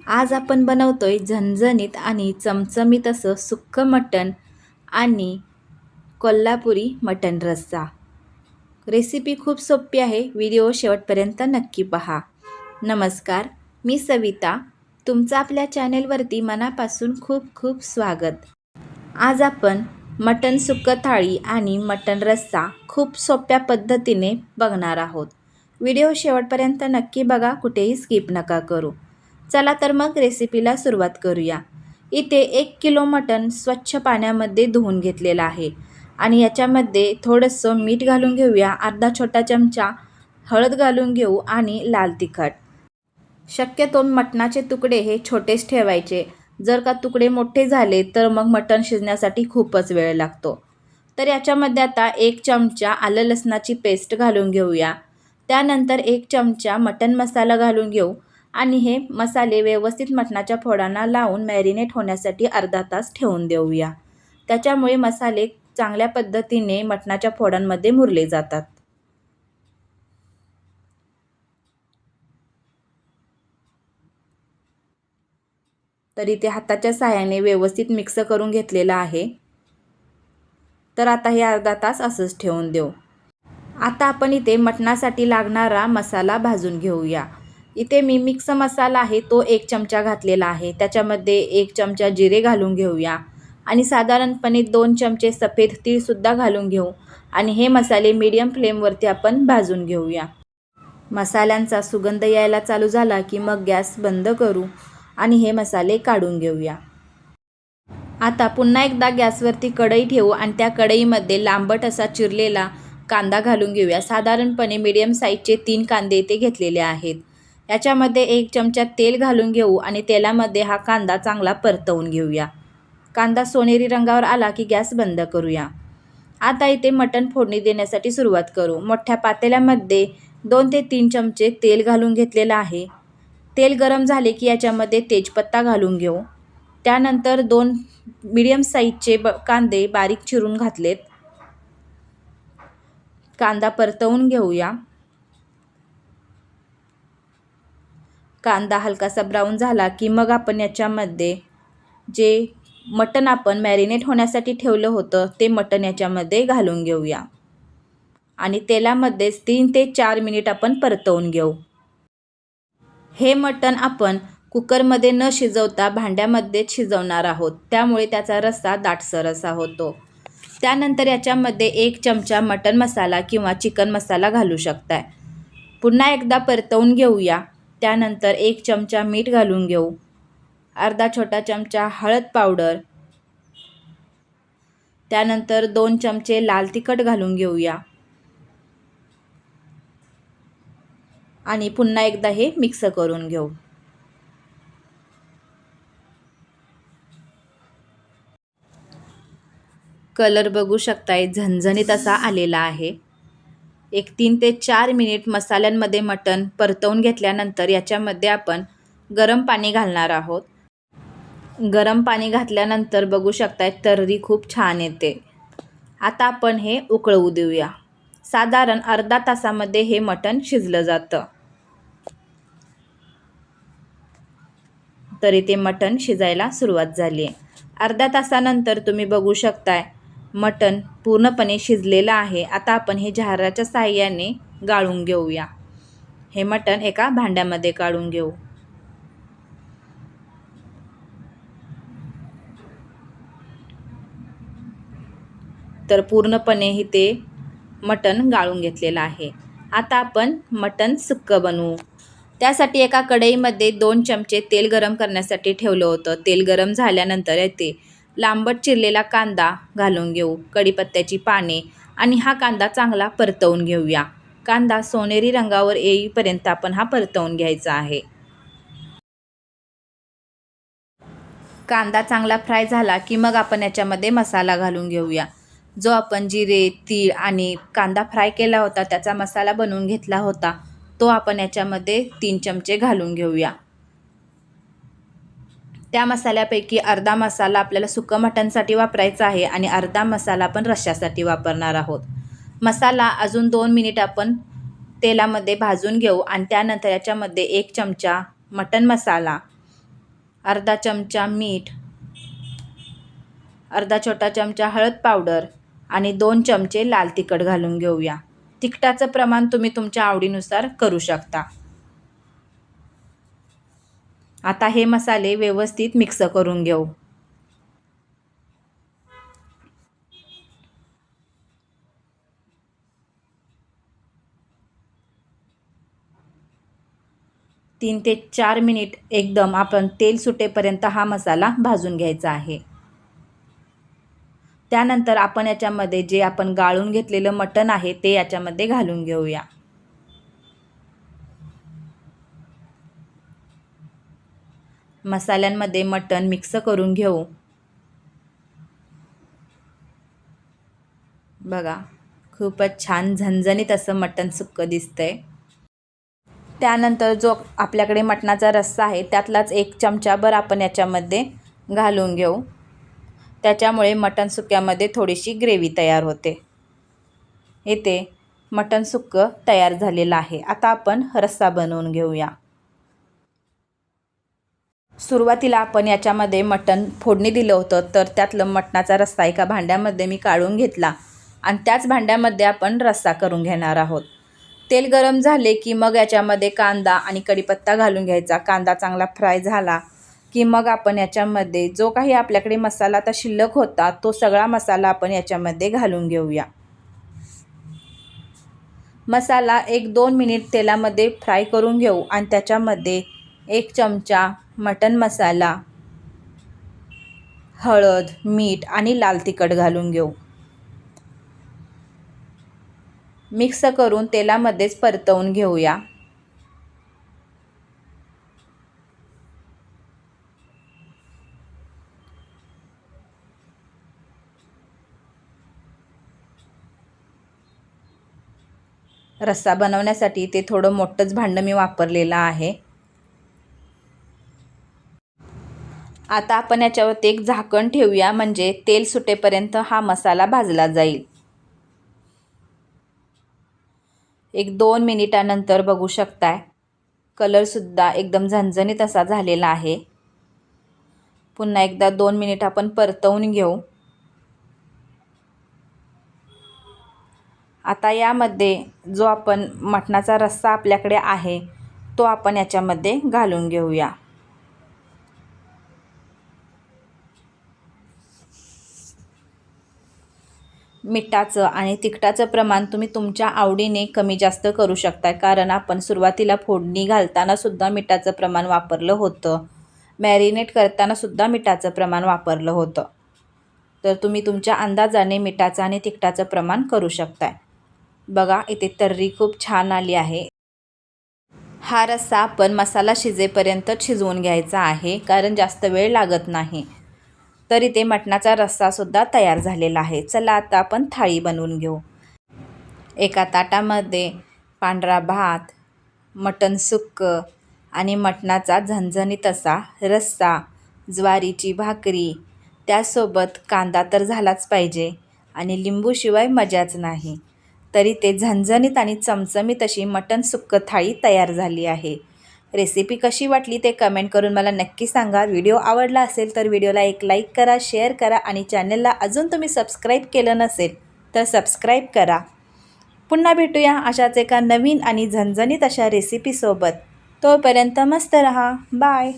आज आपण बनवतोय झणझणीत आणि चमचमीत असं सुक्कं मटण आणि कोल्हापुरी मटण रस्सा. रेसिपी खूप सोपी आहे. व्हिडिओ शेवटपर्यंत नक्की पहा. नमस्कार, मी सविता. तुमचं आपल्या चॅनेलवरती मनापासून खूप खूप स्वागत. आज आपण मटण सुक्कं थाळी आणि मटण रस्सा खूप सोप्या पद्धतीने बघणार आहोत. व्हिडिओ शेवटपर्यंत नक्की बघा, कुठेही स्किप नका करू. चला तर मग रेसिपीला सुरुवात करूया. इथे 1 किलो मटण स्वच्छ पाण्यामध्ये धुवून घेतलेलं आहे आणि याच्यामध्ये थोडंसं मीठ घालून घेऊया, अर्धा छोटा चमचा हळद घालून घेऊ आणि लाल तिखट. शक्यतो मटणाचे तुकडे हे छोटेच ठेवायचे. जर का तुकडे मोठे झाले तर मग मटण शिजण्यासाठी खूपच वेळ लागतो. तर याच्यामध्ये आता 1 चमचा आलं लसणाची पेस्ट घालून घेऊया. त्यानंतर 1 चमचा मटण मसाला घालून घेऊ आणि हे मसाले व्यवस्थित मटणाच्या फोडांना लावून मॅरिनेट होण्यासाठी अर्धा तास ठेवून देऊया. त्याच्यामुळे मसाले चांगल्या पद्धतीने मटणाच्या फोडांमध्ये मुरले जातात. तर इथे हाताच्या साहाय्याने व्यवस्थित मिक्स करून घेतलेलं आहे. तर आता हे अर्धा तास असंच ठेवून देऊ. आता आपण इथे मटणासाठी लागणारा मसाला भाजून घेऊया. इथे मी मिक्स मसाला आहे तो 1 चमचा घातलेला आहे. त्याच्यामध्ये 1 चमचा जिरे घालून घेऊया आणि साधारणपणे 2 चमचे सफेद तीळसुद्धा घालून घेऊ आणि हे मसाले मीडियम फ्लेमवरती आपण भाजून घेऊया. मसाल्यांचा सुगंध यायला चालू झाला की मग गॅस बंद करू आणि हे मसाले काढून घेऊया. आता पुन्हा एकदा गॅसवरती कढई ठेवू आणि त्या कढईमध्ये लांबट असा चिरलेला कांदा घालून घेऊया. साधारणपणे मीडियम साईजचे 3 कांदे इथे घेतलेले आहेत. याच्यामध्ये 1 चमचा तेल घालून घेऊ आणि तेलामध्ये हा कांदा चांगला परतवून घेऊया. कांदा सोनेरी रंगावर आला की गॅस बंद करूया. आता इथे मटण फोडणी देण्यासाठी सुरुवात करू. मोठ्या पातेल्यामध्ये 2 ते 3 चमचे तेल घालून घेतलेलं आहे. तेल गरम झाले की याच्यामध्ये तेजपत्ता घालून घेऊ. त्यानंतर 2 मीडियम साईजचे कांदे बारीक चिरून घातलेत. कांदा परतवून घेऊया. कांदा हलकासा ब्राऊन झाला की मग आपण याच्यामध्ये जे मटण आपण मॅरिनेट होण्यासाठी ठेवलं होतं ते मटण याच्यामध्ये घालून घेऊया आणि तेलामध्येच 3 ते 4 मिनिट आपण परतवून घेऊ. हे मटण आपण कुकरमध्ये न शिजवता भांड्यामध्येच शिजवणार आहोत, त्यामुळे त्याचा रस्सा दाटसर असा होतो. त्यानंतर याच्यामध्ये 1 चमचा मटण मसाला किंवा चिकन मसाला घालू शकताय. पुन्हा एकदा परतवून घेऊया. त्यानंतर 1 चमचा मीठ घालून घेऊ, अर्धा छोटा चमचा हळद पावडर, त्यानंतर 2 चमचे लाल तिखट घालून घेऊया आणि पुन्हा एकदा हे मिक्स करून घेऊ. कलर बघू शकताय, झणझणीत असा आलेला आहे. 3 ते 4 मिनिट मसाल्यांमध्ये मटण परतवून घेतल्यानंतर याच्यामध्ये आपण गरम पाणी घालणार आहोत. गरम पाणी घातल्यानंतर बघू शकताय तर्री खूप छान येते. आता आपण हे उकळवू देऊया. साधारण अर्धा तासामध्ये हे मटण शिजलं जातं. तर इथे मटण शिजायला सुरुवात झाली आहे. अर्ध्या तासानंतर तुम्ही बघू शकताय मटण पूर्णपणे शिजलेलं आहे. आता आपण हे झाराच्या साहाय्याने गाळून घेऊया. हे मटण एका भांड्यामध्ये काढून घेऊ. तर पूर्णपणे इथे मटण गाळून घेतलेलं आहे. आता आपण मटण सुक्कं बनवू. त्यासाठी एका कढईमध्ये 2 चमचे तेल गरम करण्यासाठी ठेवलं होतं. तेल गरम झाल्यानंतर येथे लांबट चिरलेला कांदा घालून घेऊ, कढीपत्त्याची पाने आणि हा कांदा चांगला परतवून घेऊया. कांदा सोनेरी रंगावर येईपर्यंत आपण हा परतवून घ्यायचा आहे. कांदा चांगला फ्राय झाला की मग आपण याच्यामध्ये मसाला घालून घेऊया. जो आपण जिरे, तीळ आणि कांदा फ्राय केला होता त्याचा मसाला बनवून घेतला होता तो आपण याच्यामध्ये 3 चमचे घालून घेऊया. त्या मसाल्यापैकी अर्धा मसाला आपल्याला सुक्कं मटणसाठी वापरायचा आहे आणि अर्धा मसाला आपण रश्श्यासाठी वापरणार आहोत. मसाला अजून 2 मिनिट आपण तेलामध्ये भाजून घेऊ आणि त्यानंतर याच्यामध्ये 1 चमचा मटण मसाला, अर्धा चमचा मीठ, अर्धा छोटा चमचा हळद पावडर आणि 2 चमचे लाल तिखट घालून घेऊया. तिखटाचं प्रमाण तुम्ही तुमच्या आवडीनुसार करू शकता. आता हे मसाले व्यवस्थित मिक्स करून घेऊ. तीन ते 4 मिनिट एकदम आपण तेल सुटेपर्यंत हा मसाला भाजून घ्यायचा आहे. त्यानंतर आपण याच्यामध्ये जे आपण गाळून घेतलेलं मटण आहे ते याच्यामध्ये घालून घेऊया. मसाल्यांमध्ये मटण मिक्स करून घेऊ. बघा, खूपच छान झणझणीत असं मटण सुक्कं दिसतंय. त्यानंतर जो आपल्याकडे मटणाचा रस्सा आहे त्यातलाच 1 चमचाभर आपण याच्यामध्ये घालून घेऊ. त्याच्यामुळे मटण सुक्क्यामध्ये थोडीशी ग्रेव्ही तयार होते. इथे मटण सुक्कं तयार झालेलं आहे. आता आपण रस्सा बनवून घेऊया. सुरुवातीला आपण याच्यामध्ये मटण फोडणी दिलं होतं, तर त्यातलं मटणाचा रस्सा एका भांड्यामध्ये मी काढून घेतला आणि त्याच भांड्यामध्ये आपण रस्सा करून घेणार आहोत. तेल गरम झाले की मग याच्यामध्ये कांदा आणि कढीपत्ता घालून घ्यायचा. कांदा चांगला फ्राय झाला की मग आपण याच्यामध्ये जो काही आपल्याकडे मसाला आता शिल्लक होता तो सगळा मसाला आपण याच्यामध्ये घालून घेऊया. मसाला 1-2 मिनिट तेलामध्ये फ्राय करून घेऊ आणि त्याच्यामध्ये 1 चमचा मटण मसाला, हळद, मीठ आणि लाल तिखट घालून घेऊ. मिक्स करून तेलामध्येच परतवून घेऊया. रस्सा बनवण्यासाठी ते थोडं मोठंच भांडं मी वापरलेलं आहे. आता आपण याच्यावरती एक झाकण ठेवूया, म्हणजे तेल सुटेपर्यंत हा मसाला भाजला जाईल. 1-2 मिनिटानंतर बघू शकताय कलरसुद्धा एकदम झणझणीत असा झालेला आहे. पुन्हा एकदा 2 मिनिट आपण परतवून घेऊ. आता यामध्ये जो आपण मटणाचा रस्सा आपल्याकडे आहे तो आपण याच्यामध्ये घालून घेऊया. मिठाचं आणि तिखटाचं प्रमाण तुम्ही तुमच्या आवडीने कमी जास्त करू शकता, कारण आपण सुरुवातीला फोडणी घालताना सुद्धा मिठाचं प्रमाण वापरलं होतं. मॅरिनेट करताना सुद्धा मिठाचं प्रमाण वापरलं होतं. तर तुम्ही तुमच्या अंदाजाने मिठाचं आणि तिखटाचं प्रमाण करू शकताय. बघा, इथे तर्री खूप छान आली आहे. हा रस्सा आपण मसाला शिजेपर्यंत शिजवून घ्यायचा आहे, कारण जास्त वेळ लागत नाही. तर इथे मटणाचा रस्सासुद्धा तयार झालेला आहे. चला आता आपण थाळी बनवून घेऊ. एका ताटामध्ये पांढरा भात, मटण सुक्कं आणि मटणाचा झणझणीत असा रस्सा, ज्वारीची भाकरी, त्यासोबत कांदा तर झालाच पाहिजे आणि लिंबूशिवाय मजाच नाही. तरी ते झणझणीत आणि चमचमीत अशी मटण सुक्कं थाळी तयार झाली आहे. रेसिपी कशी वाटली ते कमेंट करून मला नक्की सांगा. व्हिडिओ आवडला असेल तर व्हिडिओला एक लाईक करा, शेअर करा आणि चॅनलला अजून तुम्ही सबस्क्राईब केलं नसेल तर सबस्क्राईब करा. पुन्हा भेटूया अशाच एका नवीन आणि झणझणीत अशा रेसिपीसोबत. तोपर्यंत मस्त रहा. बाय.